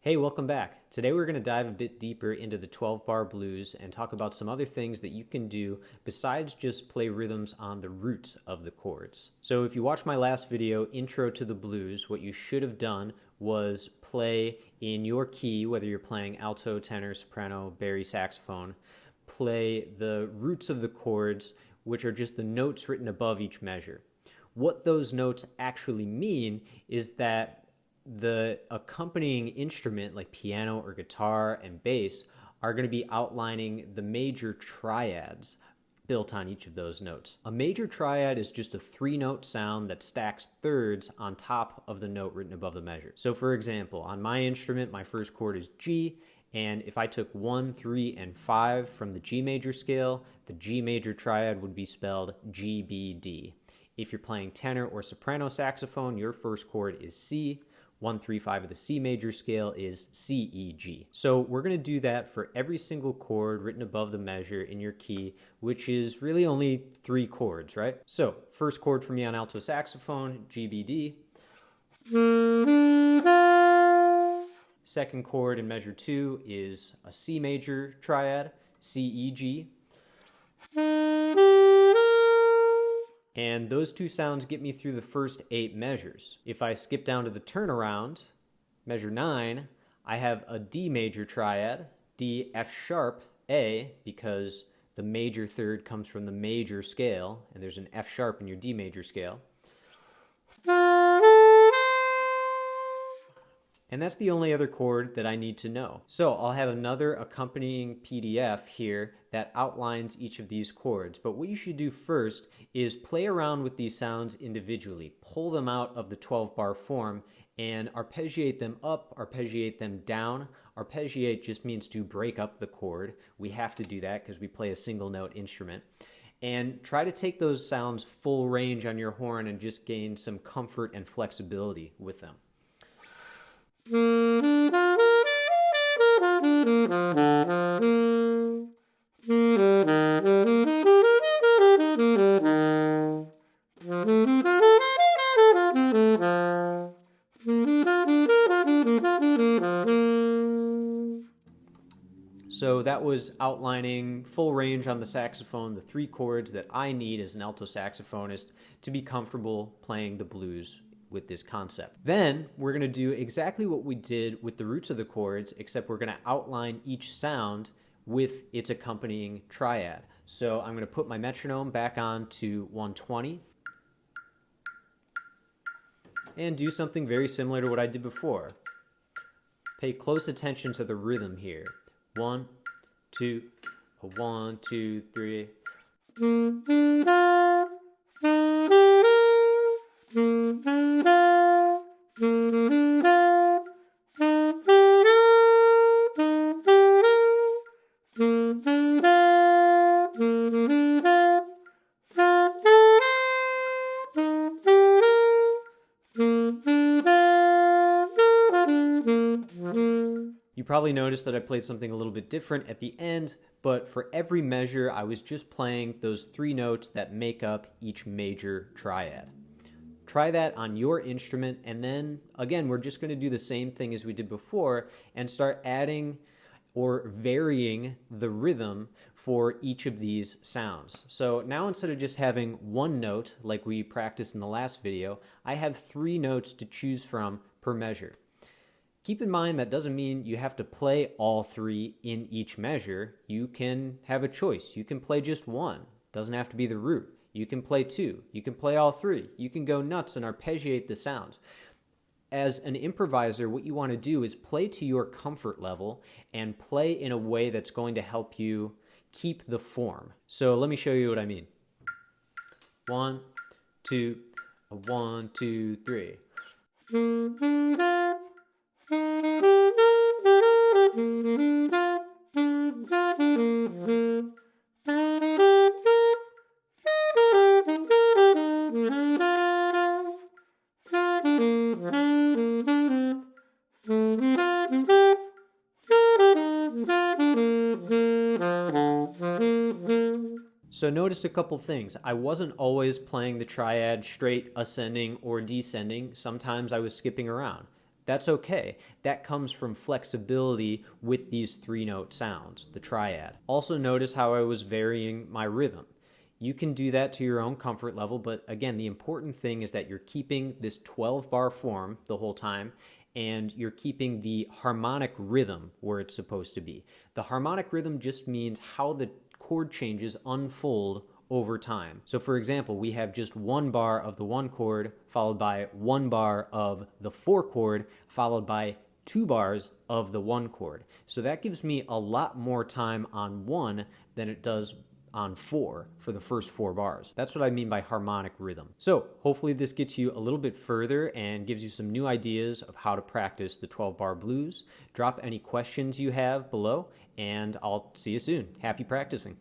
Hey, welcome back. Today we're going to dive a bit deeper into the 12-bar blues and talk about some other things that you can do besides just play rhythms on the roots of the chords. So if you watched my last video, Intro to the Blues, what you should have done was play in your key, whether you're playing alto, tenor, soprano, bari, saxophone, play the roots of the chords, which are just the notes written above each measure. What those notes actually mean is that the accompanying instrument like piano or guitar and bass are going to be outlining the major triads built on each of those notes. A major triad is just a three-note sound that stacks thirds on top of the note written above the measure. So for example, on my instrument, my first chord is G, and if I took 1, 3, and 5 from the G major scale, the G major triad would be spelled G, B, D. If you're playing tenor or soprano saxophone, your first chord is C. 1, 3, 5 of the C major scale is C, E, G. So we're going to do that for every single chord written above the measure in your key, which is really only 3 chords, right? So first chord for me on alto saxophone, G, B, D. Second chord in measure 2 is a C major triad, C, E, G. And those two sounds get me through the first 8 measures. If I skip down to the turnaround, measure 9, I have a D major triad, D, F sharp, A, because the major third comes from the major scale, and there's an F sharp in your D major scale. And that's the only other chord that I need to know. So I'll have another accompanying PDF here that outlines each of these chords. But what you should do first is play around with these sounds individually. Pull them out of the 12-bar form and arpeggiate them up, arpeggiate them down. Arpeggiate just means to break up the chord. We have to do that because we play a single note instrument. And try to take those sounds full range on your horn and just gain some comfort and flexibility with them. So that was outlining full range on the saxophone, the 3 chords that I need as an alto saxophonist to be comfortable playing the blues with this concept. Then we're going to do exactly what we did with the roots of the chords, except we're going to outline each sound with its accompanying triad. So I'm going to put my metronome back on to 120 and do something very similar to what I did before. Pay close attention to the rhythm here. 1, 2, 1, 2, 3. You probably noticed that I played something a little bit different at the end, but for every measure, I was just playing those 3 notes that make up each major triad. Try that on your instrument, and then, again, we're just going to do the same thing as we did before and start adding or varying the rhythm for each of these sounds. So now instead of just having 1 note like we practiced in the last video, I have 3 notes to choose from per measure. Keep in mind that doesn't mean you have to play all 3 in each measure. You can have a choice. You can play just 1. Doesn't have to be the root. You can play 2. You can play all 3. You can go nuts and arpeggiate the sounds. As an improviser, what you want to do is play to your comfort level and play in a way that's going to help you keep the form. So let me show you what I mean. 1, 2, 1, 2, 3. So notice a couple things. I wasn't always playing the triad straight ascending or descending. Sometimes I was skipping around. That's okay. That comes from flexibility with these 3-note sounds, the triad. Also notice how I was varying my rhythm. You can do that to your own comfort level, but again, the important thing is that you're keeping this 12-bar form the whole time, and you're keeping the harmonic rhythm where it's supposed to be. The harmonic rhythm just means how the chord changes unfold over time. So for example, we have just 1 bar of the 1 chord followed by 1 bar of the 4 chord followed by 2 bars of the 1 chord. So that gives me a lot more time on 1 than it does on 4 for the first 4 bars. That's what I mean by harmonic rhythm. So hopefully this gets you a little bit further and gives you some new ideas of how to practice the 12-bar blues. Drop any questions you have below, and I'll see you soon. Happy practicing.